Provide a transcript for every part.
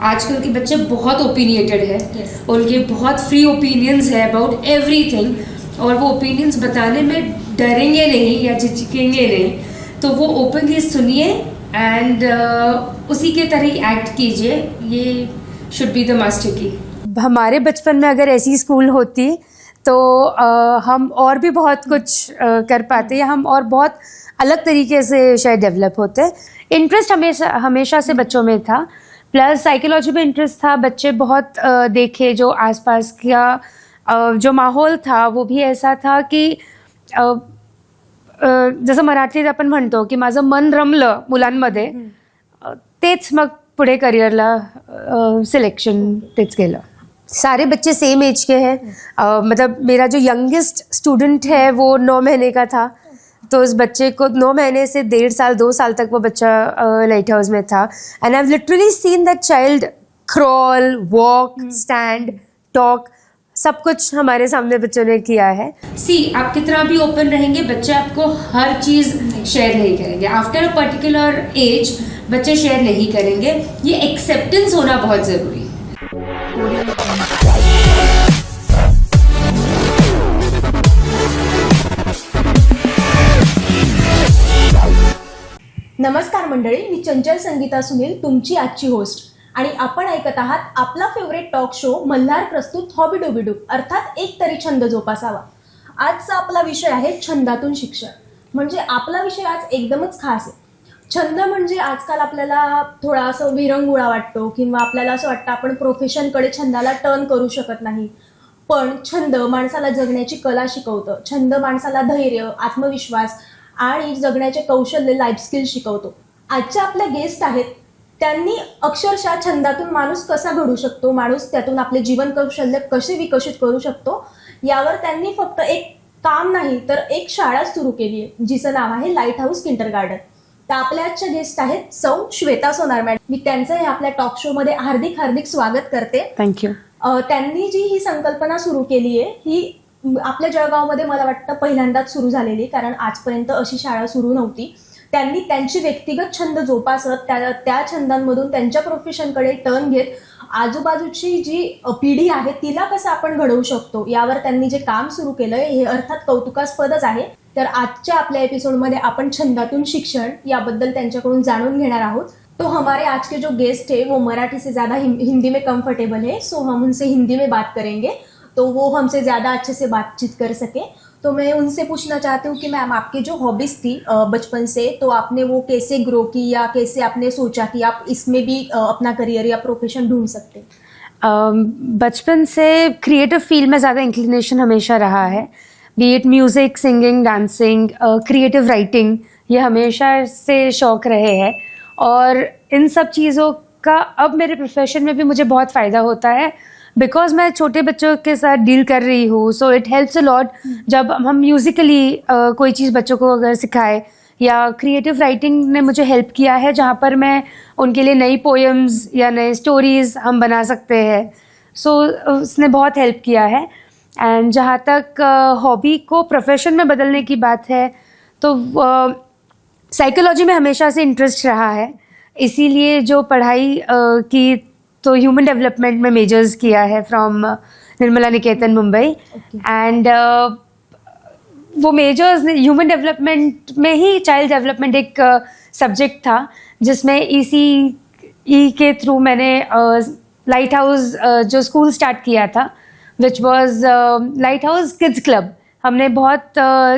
आजकल के बच्चे बहुत ओपिनियटेड है Yes. उनके बहुत फ्री ओपिनियंस है अबाउट एवरीथिंग, और वो ओपिनियंस बताने में डरेंगे नहीं या झिझकेंगे नहीं, तो वो ओपनली सुनिए एंड उसी के तरह एक्ट कीजिए। ये शुड बी द मास्टर की। हमारे बचपन में अगर ऐसी स्कूल होती तो हम और भी बहुत कुछ कर पाते, या हम और बहुत अलग तरीके से शायद डेवलप होते। इंटरेस्ट हमेशा से बच्चों में था, प्लस साइकोलॉजी में इंटरेस्ट था। बच्चे बहुत देखे, जो आसपास का जो माहौल था वो भी ऐसा था की जसं मराठीत आपण म्हणतो की माझं मन रमलं मुलांमध्ये, तेच मग पुढे करिअरला सिलेक्शन तेच केलं। सारे बच्चे सेम एज के हैं, मतलब मेरा जो यंगेस्ट स्टूडेंट है वो 9 महीने का था, तो उस बच्चे को 9 महीने से 1.5 साल 2 साल तक वो बच्चा लाइट हाउस में था। And I have literally seen that child crawl, walk, stand, talk, सब कुछ हमारे सामने बच्चों ने किया है। आप कितना भी ओपन रहेंगे, बच्चे आपको हर चीज़ शेयर नहीं करेंगे। आफ्टर अ पर्टिकुलर एज बच्चे शेयर नहीं करेंगे। ये एक्सेप्टेंस होना बहुत ज़रूरी है। नमस्कार मंडळी, मी चंचल संगीता सुनील, तुमची आजची होस्ट, आणि आपण ऐकत आहात आपला फेवरेट टॉक शो मल्हार प्रस्तुत हॉबी डोबीडू, अर्थात एक तरी छंद जोपासावा। आजचा आपला विषय आहे छंदातून शिक्षण। म्हणजे आपला विषय आज एकदमच खास आहे। छंद म्हणजे आजकाल आपल्याला थोडा असं विरंगुळा वाटतो, किंवा आपल्याला असं वाटतं आपण प्रोफेशनकडे छंदाला टर्न करू शकत नाही, पण छंद माणसाला जगण्याची कला शिकवतं। छंद माणसाला धैर्य, आत्मविश्वास आणि जगण्याचे कौशल्य, लाईफ स्किल शिकवतो। आजच्या आपल्या गेस्ट आहेत, त्यांनी अक्षरशः छंदातून माणूस कसा घडू शकतो, माणूस त्यातून आपले जीवन कौशल्य कसे विकसित करू शकतो, यावर त्यांनी फक्त एक काम नाही तर एक शाळा सुरू केली आहे, जिचं नाव आहे लाईट हाऊस किंडरगार्टन। तर आपल्या आजच्या गेस्ट आहेत सौ श्वेता सोनार मॅडम। मी त्यांचं हे आपल्या टॉक शो मध्ये हार्दिक हार्दिक स्वागत करते। थँक्यू। त्यांनी जी ही संकल्पना सुरू केली आहे ही आपल्या जळगावमध्ये मला वाटतं पहिल्यांदाच सुरू झालेली, कारण आजपर्यंत अशी शाळा सुरू नव्हती। त्यांनी त्यांची व्यक्तिगत छंद जोपासत त्या छंदांमधून त्यांच्या प्रोफेशनकडे टर्न घेत आजूबाजूची जी पिढी आहे तिला कसं आपण घडवू शकतो यावर त्यांनी जे काम सुरू केलंय हे अर्थात कौतुकास्पदच आहे। तर आजच्या आपल्या एपिसोडमध्ये आपण छंदातून शिक्षण याबद्दल त्यांच्याकडून जाणून घेणार आहोत। तो हमारे आज के जो गेस्ट है वो मराठी से ज़्यादा हिंदी में कंफर्टेबल है, सो हम उनसे हिंदी में बात करेंगे तो वो हमसे ज़्यादा अच्छे से बातचीत कर सके। तो मैं उनसे पूछना चाहती हूँ कि मैम आपकी जो हॉबीज़ थी बचपन से, तो आपने वो कैसे ग्रो की, या कैसे आपने सोचा कि आप इसमें भी अपना करियर या प्रोफेशन ढूंढ सकते? बचपन से क्रिएटिव फील्ड में ज़्यादा इंक्लिनेशन हमेशा रहा है, B it music, singing, dancing, creative writing, ये हमेशा से शौक़ रहे हैं। और इन सब चीज़ों का अब मेरे प्रोफेशन में भी मुझे बहुत फ़ायदा होता है, बिकॉज मैं छोटे बच्चों के साथ डील कर रही हूँ, so it helps a lot. जब हम म्यूज़िकली कोई चीज़ बच्चों को अगर सिखाए, या क्रिएटिव राइटिंग ने मुझे हेल्प किया है जहाँ पर मैं उनके लिए नई पोएम्स या नए स्टोरीज़ हम बना सकते हैं, सो उसने बहुत हेल्प किया है। एंड जहाँ तक हॉबी को प्रोफेशन में बदलने की बात है, तो साइकोलॉजी में हमेशा से इंटरेस्ट रहा है, इसीलिए जो पढ़ाई की तो ह्यूमन डेवलपमेंट में मेजर्स किया है from Nirmala Niketan Mumbai. And वो मेजर्स ह्यूमन डेवलपमेंट में ही चाइल्ड डेवलपमेंट एक सब्जेक्ट था, जिसमें ई के थ्रू मैंने लाइट हाउस जो स्कूल स्टार्ट किया था, which was light house kids club. हमने बहुत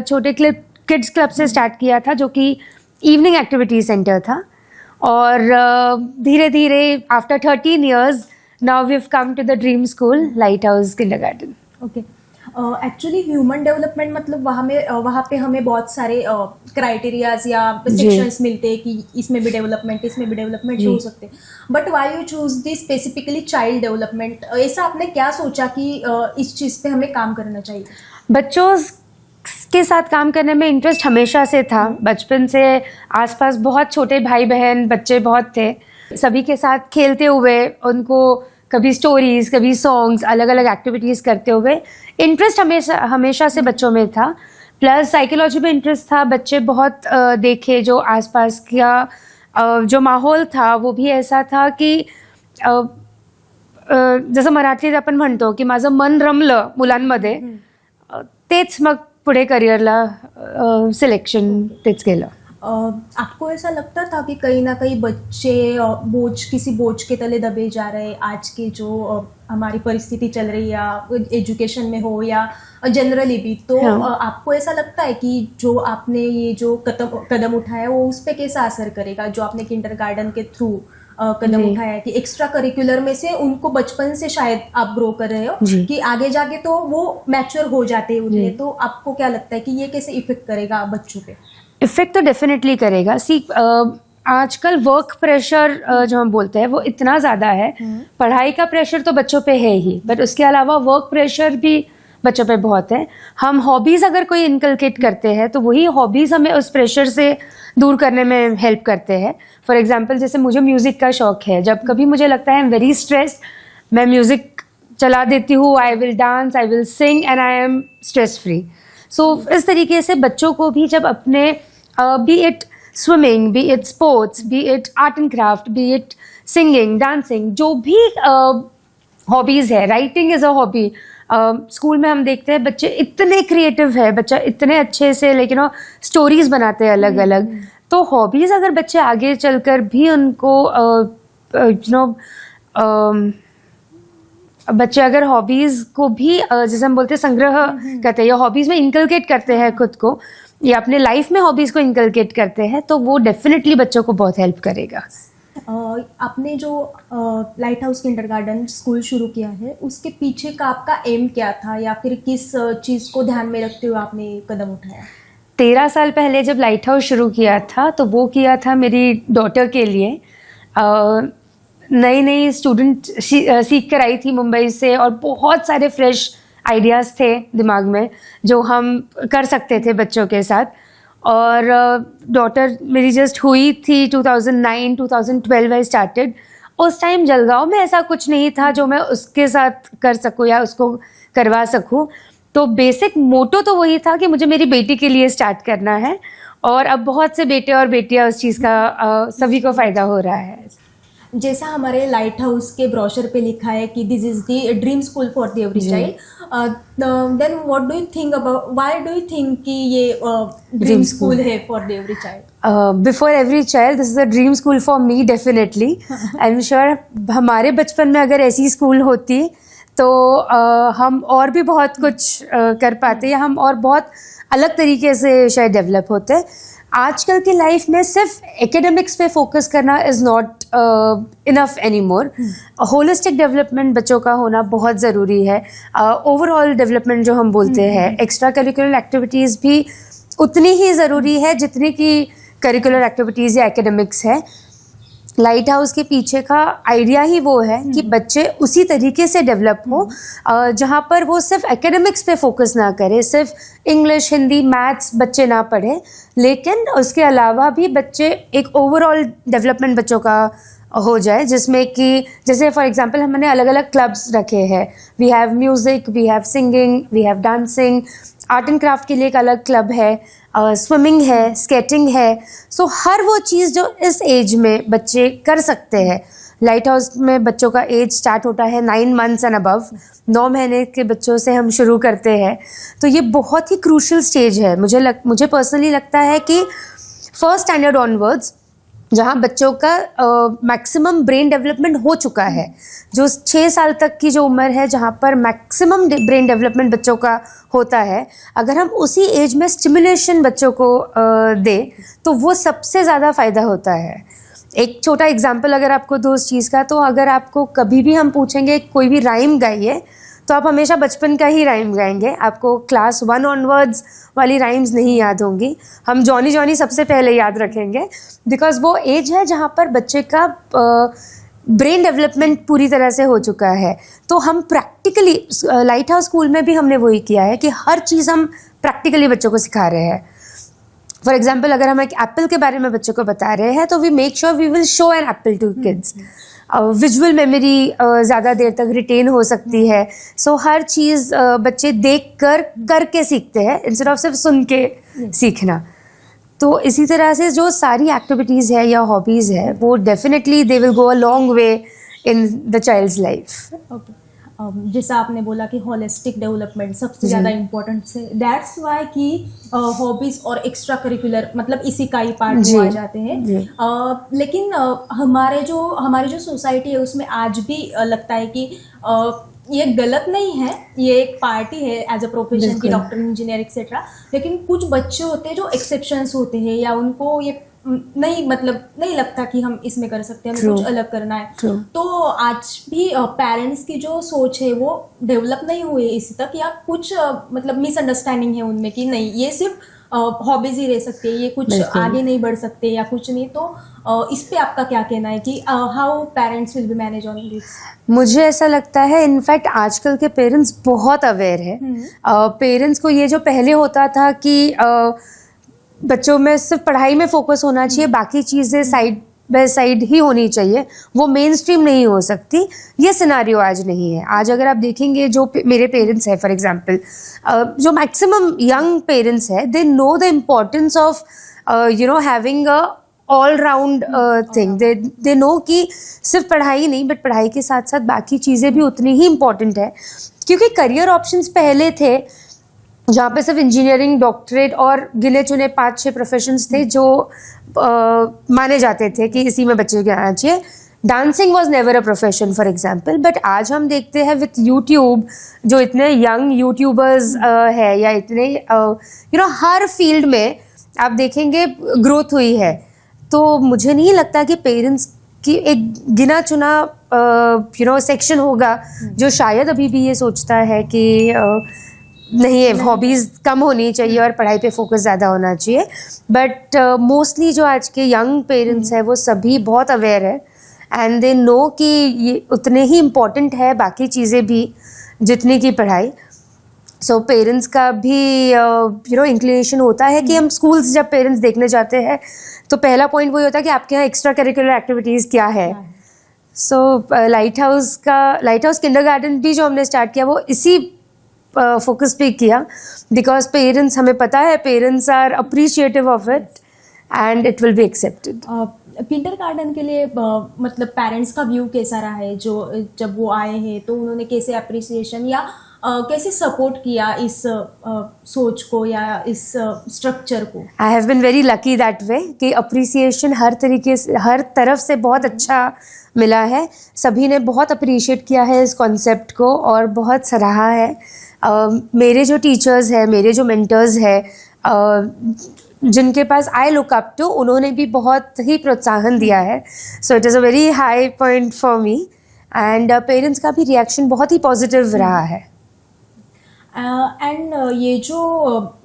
छोटे किड्स क्लब से स्टार्ट किया था, जो कि इवनिंग एक्टिविटी सेंटर था, और धीरे धीरे after 13 years now we have come to the dream school light house kindergarten. Okay, actually human development मतलब वहाँ पे हमें बहुत सारे क्राइटेरियाज या सेक्शंस मिलते हैं कि इसमें भी डेवलपमेंट हो सकते हैं, but why you choose the specifically child development? ऐसा आपने क्या सोचा कि इस चीज़ पे हमें काम करना चाहिए? बच्चों के साथ काम करने में इंटरेस्ट हमेशा से था। बचपन से आसपास बहुत छोटे भाई बहन बच्चे बहुत थे, सभी के साथ खेलते हुए, उनको कभी स्टोरीज, कभी सॉन्ग्स, अलग अलग एक्टिविटीज़ करते हुए इंटरेस्ट हमेशा से बच्चों में था। प्लस साइकोलॉजी में इंटरेस्ट था। बच्चे बहुत देखे, जो आसपास का जो माहौल था वो भी ऐसा था कि जसं मराठीत आपण म्हणतो की माझं मन रमलं मुलांमध्ये, तेच मग पुढे करिअरला सिलेक्शन तेच केलं. आपको ऐसा लगता था कि कहीं ना कहीं बच्चे किसी बोझ के तले दबे जा रहे हैं, आज के जो हमारी परिस्थिति चल रही है या एजुकेशन में हो या जनरली भी, तो हाँ. आपको ऐसा लगता है कि जो आपने ये जो कदम उठाया वो उस पर कैसा असर करेगा, जो आपने किंडरगार्टन के थ्रू कदम जी. उठाया है कि एक्स्ट्रा करिकुलर में से उनको बचपन से शायद आप ग्रो कर रहे हो जी. कि आगे जाके तो वो मैच्योर हो जाते हैं उनमें, जी. तो आपको क्या लगता है कि ये कैसे इफेक्ट करेगा बच्चों पे? इफेक्ट तो डेफिनेटली करेगा. आजकल वर्क प्रेशर जो हम बोलते हैं वो इतना ज़्यादा है. पढ़ाई का प्रेशर तो बच्चों पे है ही, बट उसके अलावा वर्क प्रेशर भी बच्चों पे बहुत है. हम हॉबीज़ अगर कोई इनकलकेट करते हैं तो वही हॉबीज़ हमें उस प्रेशर से दूर करने में हेल्प करते हैं. फॉर एग्जांपल, जैसे मुझे म्यूज़िक का शौक है, जब कभी मुझे लगता है आई एम वेरी स्ट्रेस्ड, मैं म्यूज़िक चला देती हूँ, I will dance, I will sing and I am stress free. So इस तरीके से बच्चों को भी जब अपने be it swimming, be it sports, be it art and craft, be it singing, dancing, जो भी हॉबीज़ है, writing is a hobby. School में हम देखते हैं बच्चे इतने क्रिएटिव है, बच्चा इतने अच्छे से लेकिन स्टोरीज बनाते हैं अलग अलग. तो हॉबीज़ अगर बच्चे आगे चलकर भी उनको बच्चे अगर हॉबीज़ को भी जैसे हम बोलते हैं संग्रह करते हैं या हॉबीज़ में इंकलकेट करते हैं खुद को, या अपने लाइफ में हॉबीज़ को इंकलकेट करते हैं, तो वो डेफिनेटली बच्चों को बहुत हेल्प करेगा. आपने जो लाइट हाउस किंडरगार्टन स्कूल शुरू किया है, उसके पीछे का आपका एम क्या था या फिर किस चीज़ को ध्यान में रखते हुए आपने कदम उठाया? 13 साल पहले जब लाइट हाउस शुरू किया था तो वो किया था मेरी डॉटर के लिए. नई नई स्टूडेंट सीख कर आई थी मुंबई से और बहुत सारे फ्रेश आइडियाज़ थे दिमाग में जो हम कर सकते थे बच्चों के साथ. और डॉटर मेरी जस्ट हुई थी 2009 2012 आई स्टार्टेड. उस टाइम जलगांव में ऐसा कुछ नहीं था जो मैं उसके साथ कर सकूं या उसको करवा सकूं. तो बेसिक मोटो तो वही था कि मुझे मेरी बेटी के लिए स्टार्ट करना है, और अब बहुत से बेटे और बेटियां उस चीज़ का सभी को फ़ायदा हो रहा है. जैसा हमारे लाइट हाउस के ब्रोशर पे लिखा है कि this is the dream school for the every child, then what do you think about, why do you think कि ये ड्रीम स्कूल है for the every child? Before every child this is a dream school for me definitely. I am sure हमारे बचपन में अगर ऐसी school होती तो हम और भी बहुत कुछ कर पाते या हम और बहुत अलग तरीके से शायद डेवलप होते. आजकल की लाइफ में सिर्फ एकेडमिक्स पे फोकस करना is not enough any more. Holistic development बच्चों का होना बहुत ज़रूरी है. ओवरऑल डेवलपमेंट जो हम बोलते हैं, एक्स्ट्रा करिकुलर एक्टिविटीज़ भी उतनी ही ज़रूरी है जितनी कि करिकुलर एक्टिविटीज़ या एकेडमिक्स है. लाइट हाउस के पीछे का आइडिया ही वो है कि बच्चे उसी तरीके से डेवलप हो जहाँ पर वो सिर्फ एकेडमिक्स पे फोकस ना करे, सिर्फ इंग्लिश, हिंदी, मैथ्स बच्चे ना पढ़े, लेकिन उसके अलावा भी बच्चे एक ओवरऑल डेवलपमेंट बच्चों का हो जाए, जिसमें कि जैसे फॉर एग्जांपल हमने अलग अलग क्लब्स रखे हैं. We have music, we have singing, we have dancing, art and craft के लिए एक अलग क्लब है, स्विमिंग है, स्केटिंग है. सो हर वो चीज़ जो इस एज में बच्चे कर सकते हैं. लाइट हाउस में बच्चों का एज स्टार्ट होता है 9 months एंड अबव. 9 महीने के बच्चों से हम शुरू करते हैं. तो ये बहुत ही क्रूशल स्टेज है. मुझे पर्सनली लगता है कि फर्स्ट स्टैंडर्ड ऑनवर्ड्स जहाँ बच्चों का मैक्सिमम ब्रेन डेवलपमेंट हो चुका है, जो 6 साल तक की जो उम्र है जहाँ पर मैक्सिमम ब्रेन डेवलपमेंट बच्चों का होता है, अगर हम उसी एज में स्टिमुलेशन बच्चों को दें तो वो सबसे ज़्यादा फ़ायदा होता है. एक छोटा एग्जांपल अगर आपको दो उस चीज़ का, तो अगर आपको कभी भी हम पूछेंगे कोई भी राइम गाइए तो आप हमेशा बचपन का ही राइम गाएंगे. आपको क्लास 1 ऑनवर्ड्स वाली राइम्स नहीं याद होंगी. हम जॉनी जॉनी सबसे पहले याद रखेंगे, बिकॉज वो एज है जहाँ पर बच्चे का ब्रेन डेवलपमेंट पूरी तरह से हो चुका है. तो हम प्रैक्टिकली लाइट हाउस स्कूल में भी हमने वही किया है कि हर चीज़ हम प्रैक्टिकली बच्चों को सिखा रहे हैं. फॉर एग्जाम्पल, अगर हम एक एप्पल के बारे में बच्चों को बता रहे हैं तो we make sure we will show an apple to kids. Visual memory ज़्यादा देर तक रिटेन हो सकती है. सो हर चीज़ बच्चे देख कर करके सीखते हैं इंस्टेड ऑफ सिर्फ सुन के सीखना. तो इसी तरह से जो सारी एक्टिविटीज़ है या हॉबीज़ है वो definitely they will go a long way in the child's life. Okay जैसा आपने बोला कि होलिस्टिक डेवलपमेंट सबसे ज़्यादा इम्पोर्टेंट है, दैट्स वाई कि हॉबीज और एक्स्ट्रा करिकुलर मतलब इसी का ही पार्ट जी, आ जाते हैं। जी। लेकिन हमारी जो सोसाइटी है उसमें आज भी लगता है कि ये गलत नहीं है, ये एक पार्टी है एज अ प्रोफेशन की, बिल्कुल। Doctor, engineer etcetera. लेकिन कुछ बच्चे होते हैं जो एक्सेप्शंस होते हैं या उनको ये नहीं लगता कि हम इसमें कर सकते हैं, हमें True. कुछ अलग करना है। True. तो आज भी पेरेंट्स की जो सोच है वो डेवलप नहीं हुई है इसी तक, या कुछ मतलब मिसअंडरस्टैंडिंग है उनमें कि नहीं ये सिर्फ हॉबीज ही रह सकती है, ये कुछ बिल्कुल। आगे नहीं बढ़ सकते या कुछ नहीं। तो इस पे आपका क्या कहना है कि how parents will be manage on this? मुझे ऐसा लगता है इनफैक्ट आजकल के पेरेंट्स बहुत अवेयर है। पेरेंट्स को ये जो पहले होता था कि बच्चों में सिर्फ पढ़ाई में फोकस होना चाहिए, बाकी चीज़ें साइड बाय साइड ही होनी चाहिए, वो मेन स्ट्रीम नहीं हो सकती, ये सिनारियो आज नहीं है। आज अगर आप देखेंगे जो मेरे पेरेंट्स हैं फॉर एग्जांपल, जो मैक्सिमम यंग पेरेंट्स हैं, they know the importance of having a all round thing. They know कि सिर्फ पढ़ाई नहीं, बट पढ़ाई के साथ साथ बाकी चीज़ें भी उतनी ही इम्पोर्टेंट है। क्योंकि करियर ऑप्शंस पहले थे जहाँ पे सिर्फ इंजीनियरिंग, डॉक्टरेट और गिने चुने 5-6 प्रोफेशंस थे जो माने जाते थे कि इसी में बच्चे को आना चाहिए। Dancing was never a profession for example, but आज हम देखते हैं विथ यूट्यूब जो इतने यंग यूट्यूबर्स है, या इतने हर फील्ड में आप देखेंगे ग्रोथ हुई है। तो मुझे नहीं लगता कि पेरेंट्स की एक गिना चुना सेक्शन होगा जो शायद अभी भी ये सोचता है कि नहीं है, हॉबीज़ कम होनी चाहिए और पढ़ाई पे फोकस ज़्यादा होना चाहिए। बट मोस्टली जो आज के यंग पेरेंट्स हैं वो सभी बहुत अवेयर है एंड दे नो कि ये उतने ही इम्पोर्टेंट है बाकी चीज़ें भी जितनी की पढ़ाई। सो पेरेंट्स का भी इंक्लिनेशन होता है कि हम स्कूल्स जब पेरेंट्स देखने जाते हैं तो पहला पॉइंट वही होता है कि आपके यहाँ एक्स्ट्रा करिकुलर एक्टिविटीज़ क्या है। सो लाइट हाउस किंडरगार्टन भी जो हमने स्टार्ट किया वो इसी फोकस पे किया, बिकॉज पेरेंट्स, हमें पता है parents are appreciative of it and it will be accepted. Kindergarten के लिए मतलब पेरेंट्स का व्यू कैसा रहा है? जो जब वो आए हैं तो उन्होंने कैसे अप्रिसिएशन या कैसे सपोर्ट किया इस सोच को या इस स्ट्रक्चर को? I have been very lucky that way कि अप्रिसिएशन हर तरीके से, हर तरफ से बहुत अच्छा मिला है। सभी ने बहुत अप्रिशिएट किया है इस कॉन्सेप्ट को और बहुत सराहा है। मेरे जो टीचर्स हैं, मेरे जो मेंटर्स हैं, जिनके पास आई लुक अप टू, उन्होंने भी बहुत ही प्रोत्साहन दिया है। So it is a very high point for me and parents का भी रिएक्शन बहुत ही पॉजिटिव रहा है। एंड ये जो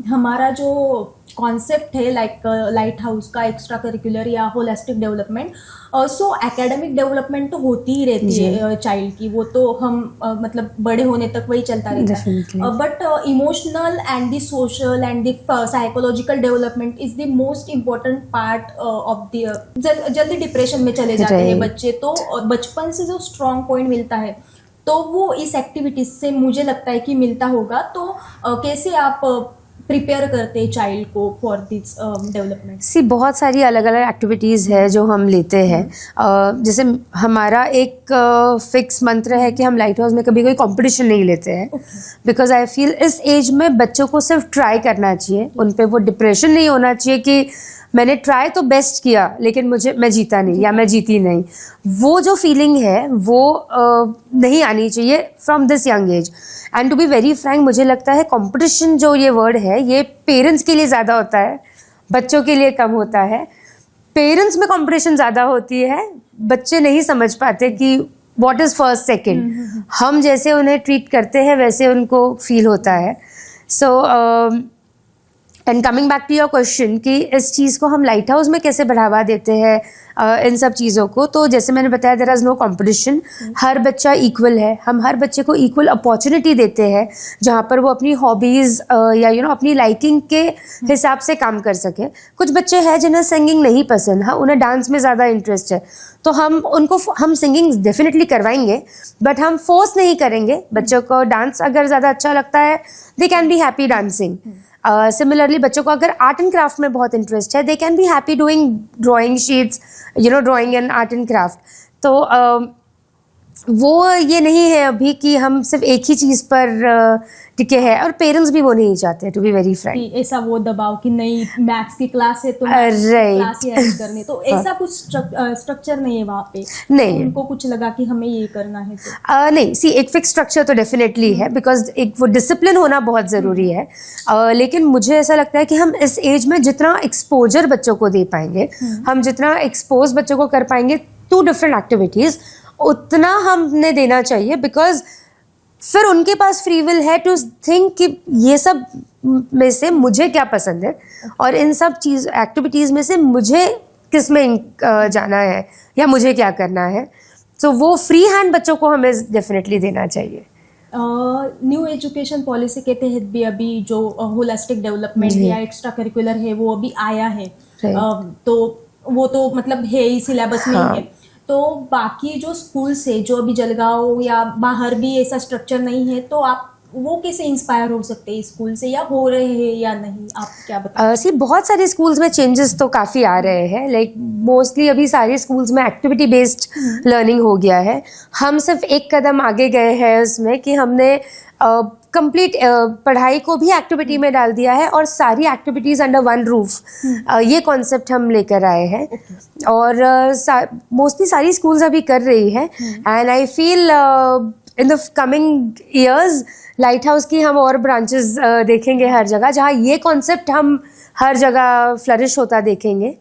हमारा जो कॉन्सेप्ट है लाइट हाउस का एक्स्ट्रा करिकुलर या होलिस्टिक डेवलपमेंट, सो एकेडमिक डेवलपमेंट तो होती ही रहती है चाइल्ड की, वो तो हम मतलब बड़े होने तक वही चलता रहता है। But emotional and the social and the psychological development is the most important part of the, जल्दी डिप्रेशन में चले जाते हैं बच्चे। तो बचपन से जो स्ट्रॉन्ग पॉइंट मिलता है तो वो इस एक्टिविटीज से मुझे लगता है कि मिलता होगा। तो कैसे आप प्रिपेयर करते हैं चाइल्ड को फॉर दिस डेवलपमेंट? सी बहुत सारी अलग अलग एक्टिविटीज़ है जो हम लेते हैं। जैसे हमारा एक फिक्स मंत्र है कि हम लाइट हाउस में कभी कोई कंपटीशन नहीं लेते हैं, बिकॉज आई फील इस एज में बच्चों को सिर्फ ट्राई करना चाहिए, उन पे वो डिप्रेशन नहीं होना चाहिए कि मैंने ट्राई तो बेस्ट किया लेकिन मैं जीता नहीं या मैं जीती नहीं। वो जो फीलिंग है वो नहीं आनी चाहिए from this young age. And to be very frank, मुझे लगता है कंपटीशन जो ये वर्ड है ये पेरेंट्स के लिए ज़्यादा होता है, बच्चों के लिए कम होता है। पेरेंट्स में कंपटीशन ज़्यादा होती है, बच्चे नहीं समझ पाते कि व्हाट इज़ फर्स्ट सेकंड। हम जैसे उन्हें ट्रीट करते हैं वैसे उनको फील होता है। So and coming back to your question कि इस चीज़ को हम लाइट हाउस में कैसे बढ़ावा देते हैं इन सब चीज़ों को, तो जैसे मैंने बताया देयर इज़ नो कंपटीशन, हर बच्चा इक्वल है। हम हर बच्चे को इक्वल अपॉर्चुनिटी देते हैं जहाँ पर वो अपनी हॉबीज़ या अपनी लाइकिंग के हिसाब से काम कर सके। कुछ बच्चे हैं जिन्हें सिंगिंग नहीं पसंद, हाँ उन्हें डांस में ज़्यादा इंटरेस्ट है, तो हम सिंगिंग डेफिनेटली करवाएंगे, बट हम फोर्स नहीं करेंगे। बच्चों को डांस अगर ज़्यादा अच्छा लगता है they can be happy dancing. Similarly बच्चों को अगर आर्ट एंड क्राफ्ट में बहुत इंटरेस्ट है, they can be happy doing drawing sheets, drawing and art and craft. तो वो ये नहीं है अभी कि हम सिर्फ एक ही चीज़ पर टिके हैं, और पेरेंट्स भी वो नहीं चाहते, टू बी वेरी फ्रैंक। कि ऐसा वो दबाव कि नहीं मैथ्स की क्लास है तो Right. क्लास ही अटेंड करनी, तो ऐसा कुछ स्ट्रक्चर नहीं है वहाँ पे। नहीं। तो उनको कुछ लगा कि हमें ये करना है तो नहीं, सी एक फिक्स स्ट्रक्चर तो डेफिनेटली है, बिकॉज एक वो डिसिप्लिन होना बहुत ज़रूरी है। लेकिन मुझे ऐसा लगता है कि हम इस एज में जितना एक्सपोजर बच्चों को दे पाएंगे, हम जितना एक्सपोज बच्चों को कर पाएंगे टू डिफरेंट एक्टिविटीज़, उतना हमने देना चाहिए, बिकॉज फिर उनके पास फ्री विल है टू थिंक कि ये सब में से मुझे क्या पसंद है, और इन सब चीज़ एक्टिविटीज़ में से मुझे किस में जाना है या मुझे क्या करना है। तो वो फ्री हैंड बच्चों को हमें डेफिनेटली देना चाहिए। न्यू एजुकेशन पॉलिसी के तहत भी अभी जो होलिस्टिक डेवलपमेंट जी। या एक्स्ट्रा करिकुलर है वो अभी आया है। Right. तो वो तो मतलब है ही सिलेबस में हाँ। ही है। तो बाकी जो स्कूल्स है जो अभी जलगांव या बाहर भी ऐसा स्ट्रक्चर नहीं है, तो आप वो कैसे इंस्पायर हो सकते हैं स्कूल से, या हो रहे हैं या नहीं, आप क्या बताएं? सी बहुत सारे स्कूल्स में चेंजेस तो काफ़ी आ रहे हैं, लाइक मोस्टली अभी सारे स्कूल्स में एक्टिविटी बेस्ड लर्निंग हो गया है। हम सिर्फ एक कदम आगे गए हैं उसमें कि हमने कंप्लीट पढ़ाई को भी एक्टिविटी में डाल दिया है, और सारी एक्टिविटीज़ अंडर वन रूफ, ये कॉन्सेप्ट हम लेकर आए हैं। और मोस्टली सारी स्कूल्स अभी कर रही है, and I feel in the coming years light house की हम और ब्रांचेस देखेंगे हर जगह, जहाँ ये कॉन्सेप्ट हम हर जगह फ्लरिश होता देखेंगे।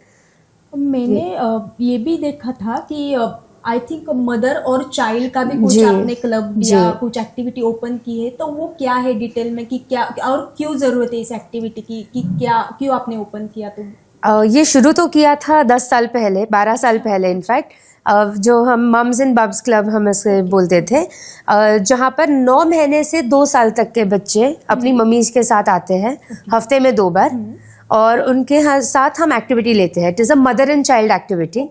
मैंने ये भी देखा था कि आई थिंक मदर और चाइल्ड का भी कुछ जी। आपने क्लब जी। या कुछ एक्टिविटी ओपन की है, तो वो क्या है डिटेल में, कि क्या और क्यों जरूरत है इस एक्टिविटी की, कि क्या क्यों आपने ओपन किया? तो ये शुरू तो किया था 10 साल पहले, 12 साल पहले इनफैक्ट, जो हम मम्स एंड बब्स क्लब हम इसे बोलते थे, जहाँ पर 9 महीने से 2 साल तक के बच्चे अपनी मम्मीज के साथ आते हैं हफ्ते में 2 बार, और उनके साथ हम एक्टिविटी लेते हैं। It is a mother and child activity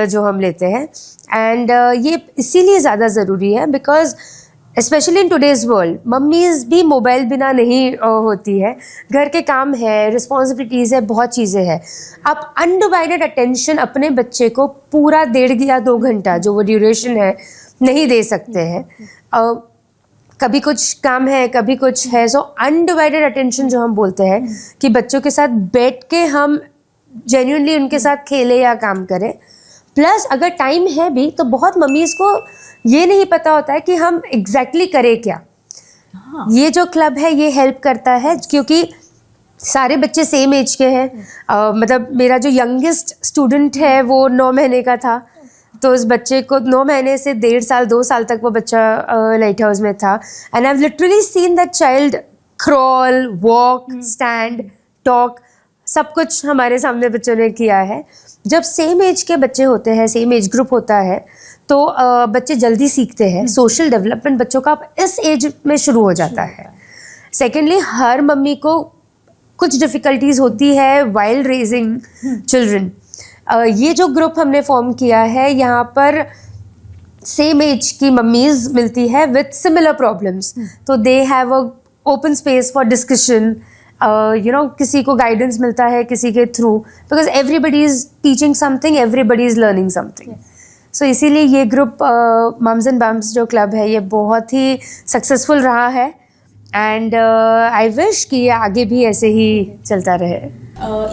जो हम लेते हैं, एंड ये इसीलिए ज़्यादा ज़रूरी है because specially in today's world mummy's भी मोबाइल बिना नहीं होती है, घर के काम है, रिस्पॉन्सिबिलिटीज़ है, बहुत चीज़ें हैं। आप अनडिवाइडेड अटेंशन अपने बच्चे को पूरा 1.5 या 2 घंटा जो वो ड्यूरेशन है नहीं दे सकते हैं। कभी कुछ काम है, कभी कुछ है, सो अनडिवाइडेड अटेंशन जो हम बोलते हैं कि बच्चों के साथ बैठ के हम जेन्युइनली उनके साथ खेले या काम करें। प्लस अगर टाइम है भी तो बहुत मम्मीज़ को ये नहीं पता होता है कि हम एग्जैक्टली करें क्या। हाँ। ये जो क्लब है ये हेल्प करता है क्योंकि सारे बच्चे सेम एज के हैं। मतलब मेरा जो यंगेस्ट स्टूडेंट है वो 9 महीने का था, तो उस बच्चे को 9 महीने से 1.5 साल 2 साल तक वो बच्चा लाइट हाउस में था, and I have literally seen that child crawl, walk, stand, talk, सब कुछ हमारे सामने बच्चों ने किया है। जब सेम एज के बच्चे होते हैं, सेम एज ग्रुप होता है, तो बच्चे जल्दी सीखते हैं। सोशल डेवलपमेंट बच्चों का इस एज में शुरू हो जाता है। सेकेंडली, हर मम्मी को कुछ डिफ़िकल्टीज होती है वाइल रेजिंग चिल्ड्रन। ये जो ग्रुप हमने फॉर्म किया है, यहाँ पर सेम एज की मम्मीज़ मिलती है विथ सिमिलर प्रॉब्लम्स, तो they have a open space for discussion. किसी को गाइडेंस मिलता है किसी के through, because everybody is teaching something, everybody is learning something. So इसीलिए ये ग्रुप मम्स एंड बम्स जो क्लब है ये बहुत ही सक्सेसफुल रहा है, एंड आई विश कि ये आगे भी ऐसे ही चलता रहे।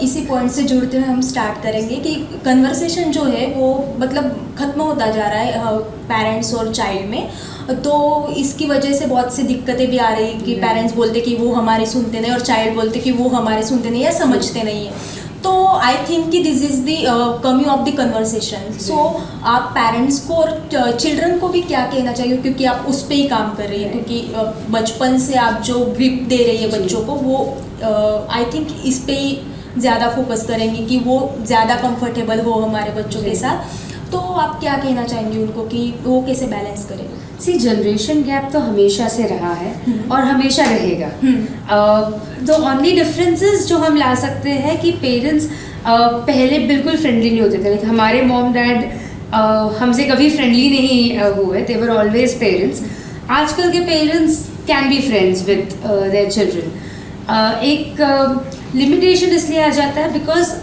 इसी पॉइंट से जुड़ते हुए हम स्टार्ट करेंगे कि कन्वर्सेशन जो है वो मतलब ख़त्म होता जा रहा है पेरेंट्स और चाइल्ड में। तो इसकी वजह से बहुत सी दिक्कतें भी आ रही कि पेरेंट्स बोलते कि वो हमारे सुनते नहीं और चाइल्ड बोलते कि वो हमारे सुनते नहीं या समझते नहीं है। तो आई थिंक कि दिस इज़ दी कमी ऑफ द कन्वर्सेशन। सो आप पेरेंट्स को और चिल्ड्रन को भी क्या कहना चाहिए, क्योंकि आप उस पर ही काम कर रही है, क्योंकि बचपन से आप जो ग्रिप दे रही है बच्चों को, वो आई थिंक इस पर ही ज़्यादा फोकस करेंगे कि वो ज़्यादा कंफर्टेबल हो हमारे बच्चों के साथ। तो आप क्या कहना चाहेंगे उनको कि वो कैसे बैलेंस करें? सी, जनरेशन गैप तो हमेशा से रहा है और हमेशा रहेगा। तो ओनली डिफरेंसेस जो हम ला सकते हैं कि पेरेंट्स पहले बिल्कुल फ्रेंडली नहीं होते थे। लाइक हमारे मॉम डैड हमसे कभी फ्रेंडली नहीं हुए, दे वर ऑलवेज पेरेंट्स। आजकल के parents can be friends with their children. एक लिमिटेशन इसलिए आ जाता है बिकॉज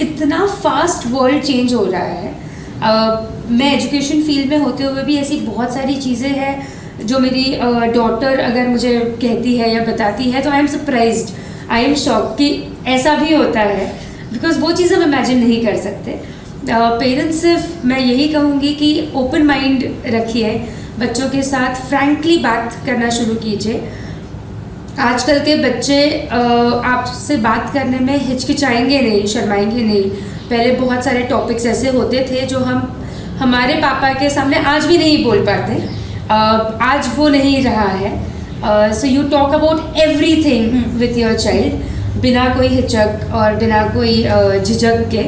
इतना फास्ट वर्ल्ड चेंज हो रहा है। मैं एजुकेशन फील्ड में होते हुए भी ऐसी बहुत सारी चीज़ें हैं जो मेरी डॉटर अगर मुझे कहती है या बताती है तो I am surprised, I am shock कि ऐसा भी होता है, बिकॉज वो चीज़ हम इमेजिन नहीं कर सकते। पेरेंट्स सिर्फ मैं यही कहूँगी कि ओपन माइंड रखिए, बच्चों के साथ फ्रैंकली बात करना शुरू कीजिए। आजकल के बच्चे आपसे बात करने में हिचकिचाएंगे नहीं, शर्माएंगे नहीं। पहले बहुत सारे टॉपिक्स ऐसे होते थे जो हम हमारे पापा के सामने आज भी नहीं बोल पाते, आज वो नहीं रहा है। So you talk about everything with your child बिना कोई हिचक और बिना कोई झिझक के।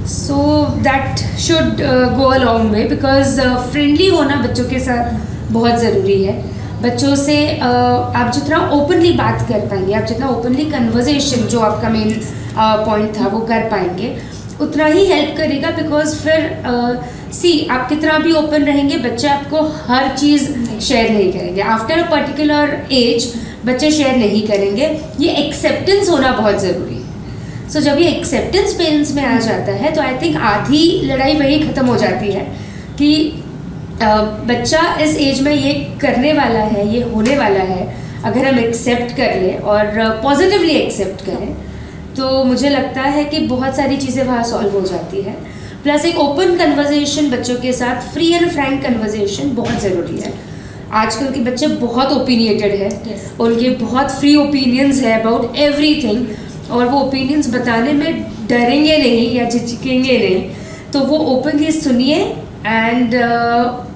So that should go a long way, because friendly होना बच्चों के साथ बहुत ज़रूरी है। बच्चों से आप जितना ओपनली बात कर पाएंगे, आप जितना ओपनली कन्वर्सेशन जो आपका मेन पॉइंट था वो कर पाएंगे, उतना ही हेल्प करेगा। बिकॉज फिर आप कितना भी ओपन रहेंगे, बच्चे आपको हर चीज़ शेयर नहीं करेंगे। आफ्टर अ पर्टिकुलर एज बच्चे शेयर नहीं करेंगे। ये एक्सेप्टेंस होना बहुत ज़रूरी है। सो जब ये एक्सेप्टेंस पेरेंट्स में आ जाता है तो आई थिंक आधी लड़ाई वही ख़त्म हो जाती है कि बच्चा इस एज में ये करने वाला है, ये होने वाला है। अगर हम एक्सेप्ट कर लें और पॉजिटिवली एक्सेप्ट करें तो मुझे लगता है कि बहुत सारी चीज़ें वहाँ सॉल्व हो जाती है। प्लस एक ओपन कन्वर्सेशन बच्चों के साथ, फ्री एंड फ्रैंक कन्वर्सेशन बहुत ज़रूरी है। आजकल के बच्चे बहुत ओपिनिएटेड है, उनके बहुत फ्री ओपिनियंस है अबाउट एवरीथिंग, और वो ओपिनियंस बताने में डरेंगे नहीं या झिझकेंगे नहीं। तो वो ओपनली सुनिए एंड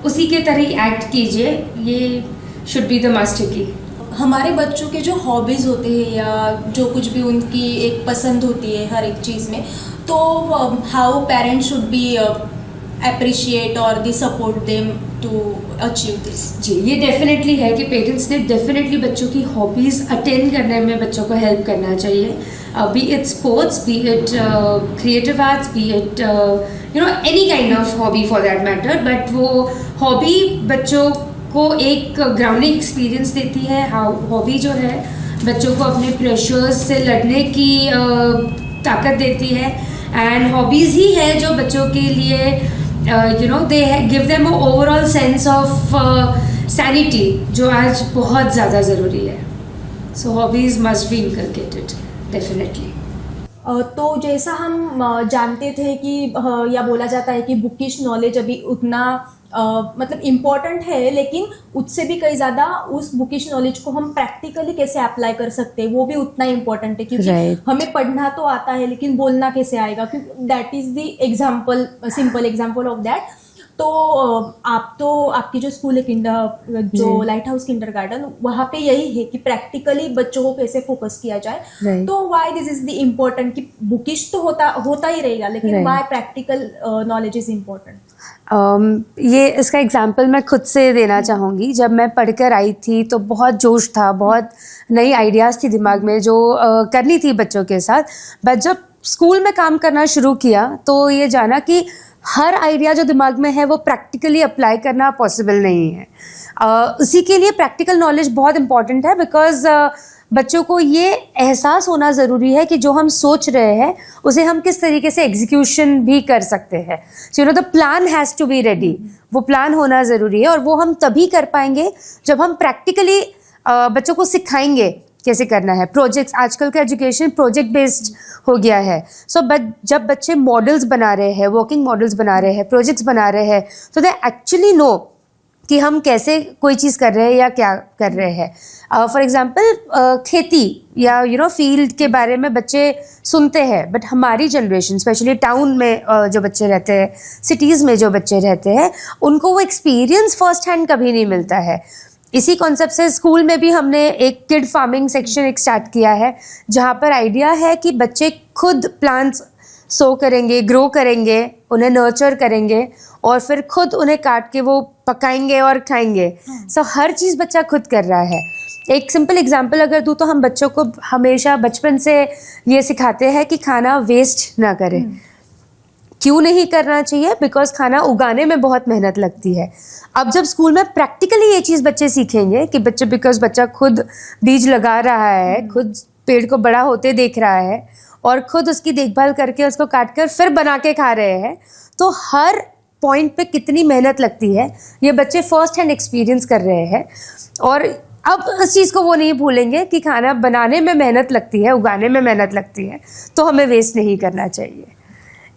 उसी के तरह एक्ट कीजिए। ये शुड बी द मास्टर की। हमारे बच्चों के जो हॉबीज़ होते हैं या जो कुछ भी उनकी एक पसंद होती है हर एक चीज़ में, तो how parents should be appreciate और the support them to achieve this. जी, ये डेफिनेटली है कि पेरेंट्स ने डेफिनेटली बच्चों की हॉबीज़ अटेंड करने में बच्चों को हेल्प करना चाहिए। B it sports, be it creative arts, B it any kind of hobby for that matter. But वो हॉबी बच्चों को एक ग्राउंडिंग एक्सपीरियंस देती है। हॉबी जो है बच्चों को अपने प्रेशर्स से लड़ने की ताकत देती है। एंड हॉबीज़ ही है जो बच्चों के लिए they give them a overall sense of sanity, जो आज बहुत ज़्यादा ज़रूरी है। So hobbies must be inculcated definitely. तो जैसा हम जानते थे कि या बोला जाता है कि बुकिश नॉलेज अभी उतना मतलब इम्पॉर्टेंट है, लेकिन उससे भी कई ज़्यादा उस बुकिश नॉलेज को हम प्रैक्टिकली कैसे अप्लाई कर सकते हैं वो भी उतना इम्पॉर्टेंट है। क्योंकि हमें पढ़ना तो आता है लेकिन बोलना कैसे आएगा, क्योंकि that is the example, simple example of that. तो आपकी जो स्कूल है जो लाइट हाउस किंडरगार्टन, वहाँ पे यही है कि प्रैक्टिकली बच्चों को कैसे फोकस किया जाए। तो why this is the important कि बुकिश तो होता ही रहेगा, लेकिन why practical knowledge is important. ये इसका एग्जाम्पल मैं खुद से देना चाहूँगी। जब मैं पढ़कर आई थी तो बहुत जोश था, बहुत नई आइडियाज़ थी दिमाग में जो करनी थी बच्चों के साथ। बट जब स्कूल में काम करना शुरू किया तो ये जाना कि हर आइडिया जो दिमाग में है वो प्रैक्टिकली अप्लाई करना पॉसिबल नहीं है। उसी के लिए प्रैक्टिकल नॉलेज बहुत इंपॉर्टेंट है। बिकॉज बच्चों को ये एहसास होना ज़रूरी है कि जो हम सोच रहे हैं उसे हम किस तरीके से एग्जीक्यूशन भी कर सकते हैं। So the plan has to be ready. वो प्लान होना ज़रूरी है और वो हम तभी कर पाएंगे जब हम प्रैक्टिकली बच्चों को सिखाएंगे कैसे करना है। प्रोजेक्ट्स, आजकल का एजुकेशन प्रोजेक्ट बेस्ड हो गया है। सो जब बच्चे मॉडल्स बना रहे हैं, वर्किंग मॉडल्स बना रहे हैं, प्रोजेक्ट्स बना रहे हैं, तो दे एक्चुअली नो कि हम कैसे कोई चीज़ कर रहे हैं या क्या कर रहे हैं। फॉर एग्जांपल खेती या फील्ड के बारे में बच्चे सुनते हैं, बट हमारी जनरेशन स्पेशली टाउन में जो बच्चे रहते हैं, सिटीज़ में जो बच्चे रहते हैं, उनको वो एक्सपीरियंस फर्स्ट हैंड कभी नहीं मिलता है। इसी कॉन्सेप्ट से स्कूल में भी हमने एक किड फार्मिंग सेक्शन एक स्टार्ट किया है, जहाँ पर आइडिया है कि बच्चे खुद प्लांट्स सो करेंगे, ग्रो करेंगे, उन्हें नर्चर करेंगे और फिर खुद उन्हें काट के वो पकाएंगे और खाएंगे। सो हर चीज़ बच्चा खुद कर रहा है। एक सिंपल एग्जांपल अगर दूँ तो हम बच्चों को हमेशा बचपन से ये सिखाते हैं कि खाना वेस्ट ना करें। क्यों नहीं करना चाहिए? बिकॉज खाना उगाने में बहुत मेहनत लगती है। अब जब स्कूल में प्रैक्टिकली ये चीज़ बच्चे सीखेंगे कि बच्चा खुद बीज लगा रहा है, खुद पेड़ को बड़ा होते देख रहा है और खुद उसकी देखभाल करके उसको काट कर फिर बना के खा रहे हैं, तो हर पॉइंट पे कितनी मेहनत लगती है ये बच्चे फर्स्ट हैंड एक्सपीरियंस कर रहे हैं। और अब इस चीज़ को वो नहीं भूलेंगे कि खाना बनाने में मेहनत लगती है, उगाने में मेहनत लगती है, तो हमें वेस्ट नहीं करना चाहिए।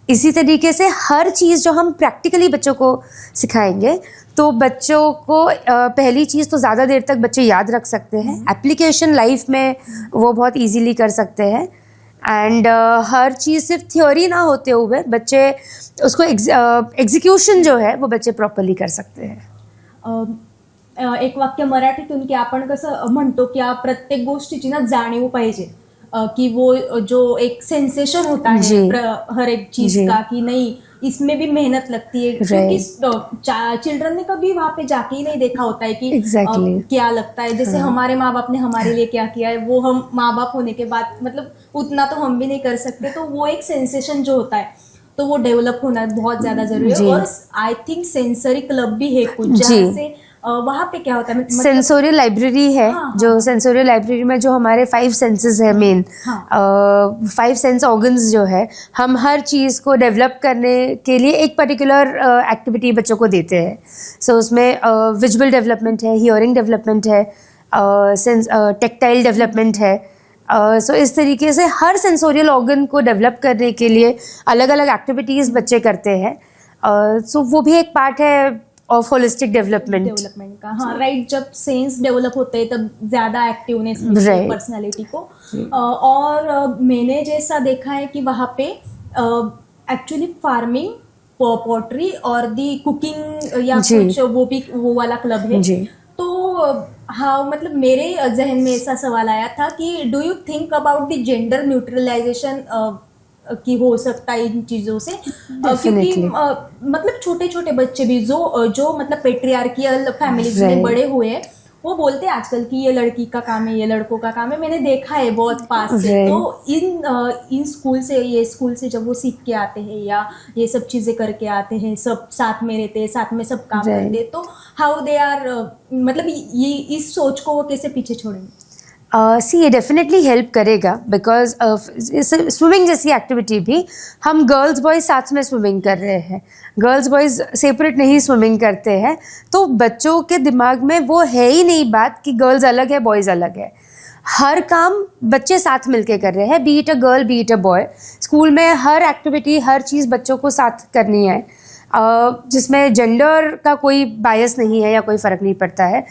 इसी तरीके से हर चीज़ जो हम प्रैक्टिकली बच्चों को सिखाएंगे तो बच्चों को पहली चीज़ तो ज़्यादा देर तक बच्चे याद रख सकते हैं, एप्लीकेशन लाइफ में वो बहुत इजीली कर सकते हैं। एंड हर चीज़ सिर्फ थ्योरी ना होते हुए बच्चे उसको एग्जीक्यूशन जो है वो बच्चे प्रॉपरली कर सकते हैं। एक वाक्य मराठीतून की आपण कसं म्हणतो की प्रत्येक गोष्टीची ना जाणीव पाहिजे, कि वो जो एक सेंसेशन होता है हर एक चीज का, कि नहीं इसमें भी मेहनत लगती है, क्योंकि चिल्ड्रन ने कभी वहाँ पे जाके ही नहीं देखा होता है कि क्या लगता है। जैसे हमारे माँ बाप ने हमारे लिए क्या किया है वो हम माँ बाप होने के बाद मतलब उतना तो हम भी नहीं कर सकते, तो वो एक सेंसेशन जो होता है तो वो डेवलप होना बहुत ज्यादा जरूरी है। और आई थिंक सेंसरी क्लब भी है कुछ, जहाँ से वहाँ पे क्या होता है मतलब सेंसोरियल लाइब्रेरी है। जो सेंसोरियल लाइब्रेरी में जो हमारे 5 सेंसेस है मेन, 5 सेंस ऑर्गन्स जो है, हम हर चीज़ को डेवलप करने के लिए एक पर्टिकुलर एक्टिविटी बच्चों को देते हैं। सो उसमें विजुअल डेवलपमेंट है, हियरिंग डेवलपमेंट है, टेक्टाइल डेवलपमेंट है। सो इस तरीके से हर सेंसोरियल ऑर्गन को डेवलप करने के लिए अलग अलग एक्टिविटीज़ बच्चे करते हैं। सो वो भी एक पार्ट है ऑफ होलिस्टिक डेवलपमेंट का। हाँ राइट, जब सेंस डेवलप होते हैं तब ज्यादा एक्टिवनेस मिलती है पर्सनालिटी को। और मैंने जैसा देखा है कि वहाँ पे एक्चुअली फार्मिंग, पॉटरी और दी कुकिंग या कुछ वो वाला क्लब है। तो हाँ मतलब मेरे जहन में ऐसा सवाल आया था कि do you think about the gender neutralization की हो सकता है इन चीजों से, क्योंकि मतलब छोटे छोटे बच्चे भी जो मतलब पेट्रियार्कियल फैमिलीज में बड़े हुए हैं, वो बोलते हैं आजकल कि ये लड़की का काम है, ये लड़कों का काम है। मैंने देखा है बहुत पास से। तो इन स्कूल से जब वो सीख के आते हैं या ये सब चीजें करके आते हैं, सब साथ में रहते हैं, साथ में सब काम करते हैं, तो हाउ दे आर मतलब ये इस सोच को वो कैसे पीछे छोड़ेंगे? ये डेफिनेटली हेल्प करेगा, बिकॉज स्विमिंग जैसी एक्टिविटी भी हम गर्ल्स बॉयज़ साथ में स्विमिंग कर रहे हैं, गर्ल्स बॉयज़ सेपरेट नहीं स्विमिंग करते हैं। तो बच्चों के दिमाग में वो है ही नहीं बात कि गर्ल्स अलग है बॉयज़ अलग है। हर काम बच्चे साथ मिलके कर रहे हैं, B it a girl B it a boy. School में हर एक्टिविटी हर चीज़ बच्चों को साथ करनी है, जिसमें जेंडर का कोई बायस नहीं है या कोई फ़र्क नहीं पड़ता है।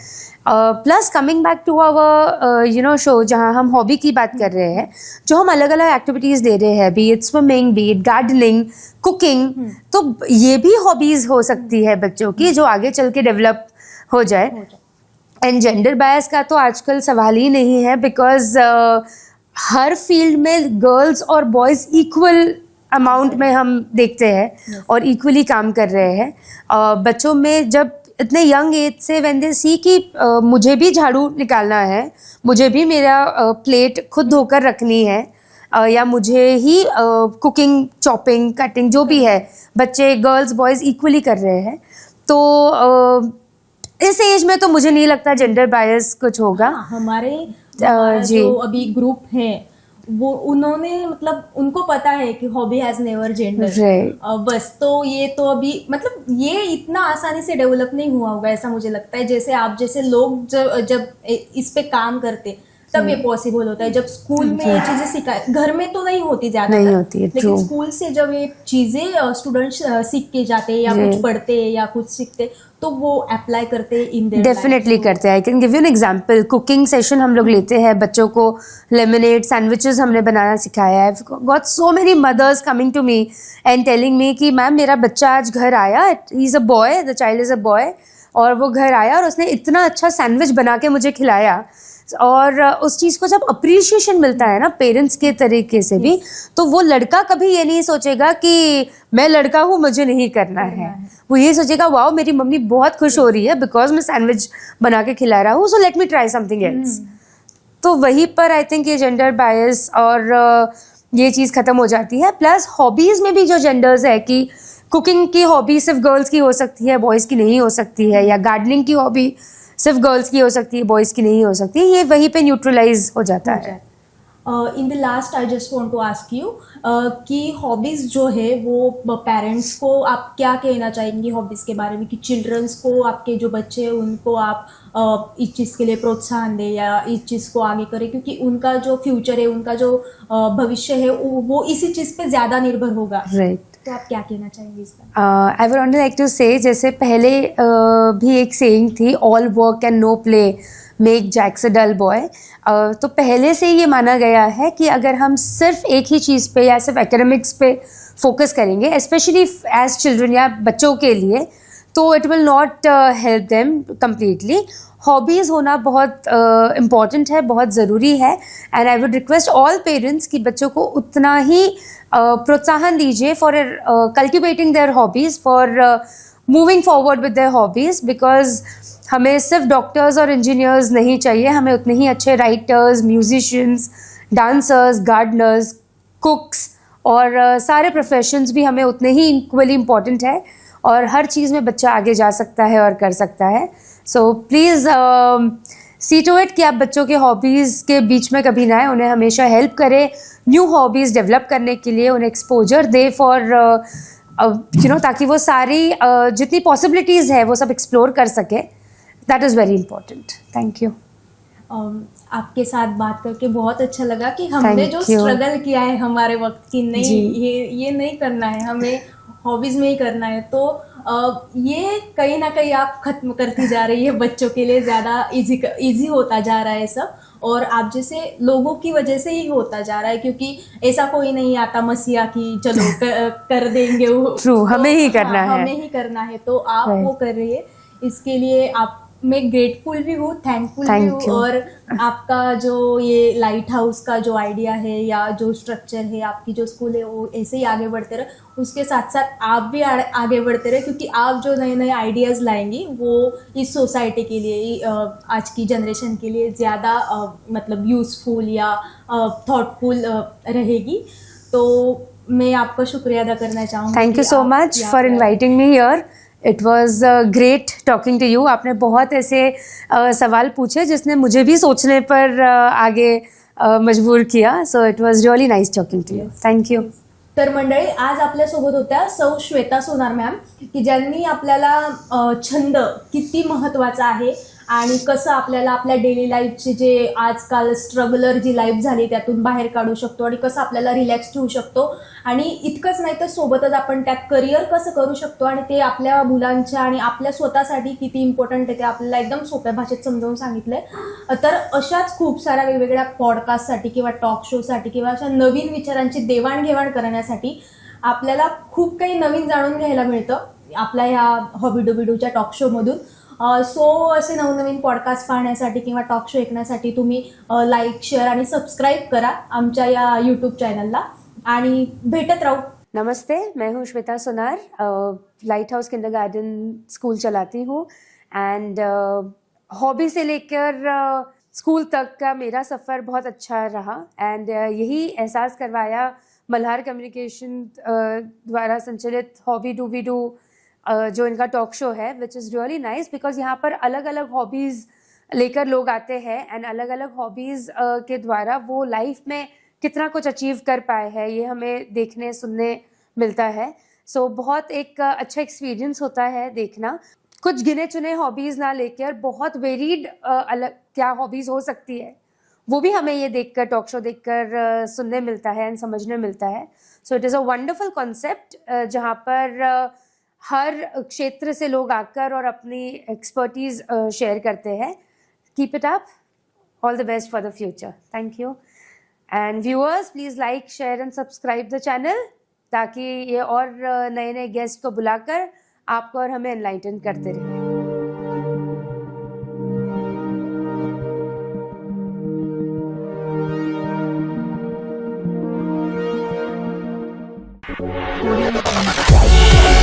Plus coming back to our show, जहाँ हम हॉबी की बात कर रहे हैं, जो हम अलग अलग एक्टिविटीज़ दे रहे हैं, B it swimming, be it gardening, cooking, तो ये भी हॉबीज़ हो सकती है बच्चों की जो आगे चल के डेवलप हो जाए। एंड जेंडर बायस का तो आजकल सवाल ही नहीं है, बिकॉज हर फील्ड में गर्ल्स और बॉयज़ इक्वल अमाउंट में हम देखते हैं और इक्वली काम कर रहे हैं। बच्चों में जब इतने यंग एज से व्हेन दे सी कि मुझे भी झाड़ू निकालना है, मुझे भी मेरा प्लेट खुद धोकर रखनी है, या मुझे ही कुकिंग, चॉपिंग, कटिंग जो भी है बच्चे गर्ल्स बॉयज़ इक्वली कर रहे हैं, तो इस एज में तो मुझे नहीं लगता जेंडर बायस कुछ होगा। हमारे जो अभी ग्रुप है वो उन्होंने मतलब उनको पता है कि हॉबी हैज नेवर जेंडर, बस। तो ये तो अभी मतलब ये इतना आसानी से डेवलप नहीं हुआ होगा ऐसा मुझे लगता है। जैसे आप जैसे लोग जब इस पे काम करते तब ये पॉसिबल होता है। जब स्कूल में ये चीजें सिखाए, घर में तो नहीं होती ज्यादा, लेकिन स्कूल से जब ये चीजें स्टूडेंट्स सीख के जाते हैं या कुछ पढ़ते हैं या कुछ सीखते, तो वो अप्लाई करते हैं इन देयर डेफिनेटली करते हैं। I can give you an example. Cooking session हम लोग लेते हैं, बच्चों को लेमनेड, सैंडविचेस हमने बनाना सिखाया है। Got so many mothers coming to me and telling me कि मैम मेरा बच्चा आज घर आया, he is a boy, the child is a boy, और वो घर आया और उसने इतना अच्छा सैंडविच बना के मुझे खिलाया। और उस चीज़ को जब अप्रिशिएशन मिलता है ना पेरेंट्स के तरीके से भी, तो वो लड़का कभी ये नहीं सोचेगा कि मैं लड़का हूँ मुझे नहीं करना है। वो ये सोचेगा वाओ मेरी मम्मी बहुत खुश हो रही है बिकॉज मैं सैंडविच बना के खिला रहा हूँ, so let me try something else. तो वहीं पर आई थिंक ये जेंडर बायस और ये चीज़ ख़त्म हो जाती है। प्लस हॉबीज़ में भी जो जेंडर्स है कि कुकिंग की हॉबी सिर्फ गर्ल्स की हो सकती है, बॉयज़ की नहीं हो सकती है, या गार्डनिंग की हॉबी सिर्फ गर्ल्स की हो सकती है, बॉयज़ की नहीं हो सकती, ये वहीं पे न्यूट्रलाइज हो जाता है। In the last I just want to ask you कि हॉबीज़ जो है वो पेरेंट्स को आप क्या कहना चाहेंगी हॉबीज़ के बारे में, कि चिल्ड्रंस को, आपके जो बच्चे हैं उनको आप इस चीज़ के लिए प्रोत्साहन दें या इस चीज़ को आगे करें, क्योंकि उनका जो फ्यूचर है, उनका जो भविष्य है वो इसी चीज़ पे ज़्यादा निर्भर होगा। राइट। तो आप क्या कहना चाहेंगे इस पर? I would only like to say, जैसे पहले भी एक सेइंग थी, all work and no play make Jacks a dull boy. तो पहले से ये माना गया है कि अगर हम सिर्फ एक ही चीज़ पे या सिर्फ एकेडमिक्स पे फोकस करेंगे, स्पेशली एज चिल्ड्रन या बच्चों के लिए, तो it will not help them completely. Hobbies होना बहुत इम्पॉर्टेंट है, बहुत ज़रूरी है। And I would request all parents कि बच्चों को उतना ही प्रोत्साहन दीजिए for cultivating their hobbies, for moving forward with their hobbies, because हमें सिर्फ डॉक्टर्स और इंजीनियर्स नहीं चाहिए, हमें उतने ही अच्छे राइटर्स, म्यूजिशियंस, डांसर्स, गार्डनर्स, कुक्स और सारे प्रोफेशंस भी हमें उतने ही इक्वली इम्पॉर्टेंट है, और हर चीज़ में बच्चा आगे जा सकता है और कर सकता है। So please see to it कि आप बच्चों के हॉबीज़ के बीच में कभी ना आए, उन्हें हमेशा हेल्प करें न्यू हॉबीज़ डेवलप करने के लिए, उन्हें एक्सपोजर दे फॉर ताकि वो सारी जितनी पॉसिबिलिटीज़ है वो सब एक्सप्लोर कर सके। That is very important. Thank you. आपके साथ बात करके बहुत अच्छा लगा कि हमने जो स्ट्रगल किया है हमारे वक्त की, नहीं ये नहीं करना है, हमें हॉबीज़ में ही करना है, तो ये कहीं ना कहीं आप ख़त्म करती जा रही है, बच्चों के लिए ज़्यादा इजी होता जा रहा है सब, और आप जैसे लोगों की वजह से ही होता जा रहा है, क्योंकि ऐसा कोई नहीं आता मसीहा की चलो कर देंगे वो। ट्रू, हमें ही करना है, हमें ही करना है, तो आप वो कर रही है, इसके लिए आप मैं ग्रेटफुल भी हूँ, थैंकफुल भी हूँ। और आपका जो ये लाइट हाउस का जो आइडिया है या जो स्ट्रक्चर है, आपकी जो स्कूल है, वो ऐसे ही आगे बढ़ते रहे, उसके साथ साथ आप भी आगे बढ़ते रहे, क्योंकि आप जो नए नए आइडियाज़ लाएंगी वो इस सोसाइटी के लिए, आज की जनरेशन के लिए ज़्यादा मतलब यूज़फुल या थॉटफुल रहेगी। तो मैं आपका शुक्रिया अदा करना चाहूँगी। Thank you so much for inviting me here. It was great talking to you. आपने बहुत ऐसे सवाल पूछे जिसने मुझे भी सोचने पर आगे मजबूर किया। So it was really nice talking to you. Thank you. तर मंडळी, आज आपल्यासोबत होत्या सौ श्वेता सोनार मॅम, की ज्यांनी आपल्याला छंद किती महत्त्वाचा आहे आणि कसं आपल्याला आपल्या डेली लाईफचे जे आजकाल स्ट्रगलर जी लाईफ झाली त्यातून बाहेर काढू शकतो आणि कसं आपल्याला रिलॅक्स ठेवू शकतो, आणि इतकंच नाही तर सोबतच आपण त्यात करिअर कसं करू शकतो आणि ते आपल्या मुलांच्या आणि आपल्या स्वतःसाठी किती इम्पॉर्टंट आहे ते आपल्याला एकदम सोप्या भाषेत समजावून सांगितलंय. तर अशाच खूप साऱ्या वेगवेगळ्या पॉडकास्टसाठी किंवा टॉक शोसाठी किंवा अशा नवीन विचारांची देवाणघेवाण करण्यासाठी आपल्याला खूप काही नवीन जाणून घ्यायला मिळतं आपल्या ह्या हॉबीडोबीडूच्या टॉक शोमधून. सो असे नवनवीन पॉडकास्ट पाहण्यासाठी किंवा टॉक शो ऐकण्यासाठी तुम्ही लाईक, शेअर आणि सबस्क्राईब करा आमच्या या यूट्यूब चॅनलला, आणि भेटत राहू. नमस्ते, मैं हूँ श्वेता सोनार, लाइट हाउस किंडरगार्टन स्कूल चलाती हूँ, एंड हॉबी से लेकर स्कूल तक का मेरा सफ़र बहुत अच्छा रहा, एंड यही एहसास करवाया मल्हार कम्युनिकेशन द्वारा संचालित हॉबी डू वी डू जो इनका टॉक शो है, which is really nice, because यहाँ पर अलग अलग हॉबीज़ लेकर लोग आते हैं, एंड अलग अलग हॉबीज़ के द्वारा वो लाइफ में कितना कुछ अचीव कर पाए हैं ये हमें देखने सुनने मिलता है. सो बहुत एक अच्छा एक्सपीरियंस होता है देखना. कुछ गिने चुने हॉबीज़ ना लेकर बहुत वेरीड अलग क्या हॉबीज़ हो सकती है वो भी हमें ये देखकर, टॉक शो देखकर सुनने मिलता है एंड समझने मिलता है. So it is a wonderful concept जहाँ पर हर क्षेत्र से लोग आकर और अपनी एक्सपर्टीज़ शेयर करते हैं. Keep it up. All the best for the future. Thank you. And viewers, please like, share and subscribe the channel, ताकि ये और नए नए गेस्ट को बुलाकर आपको और हमें एनलाइटन करते रहे. Audio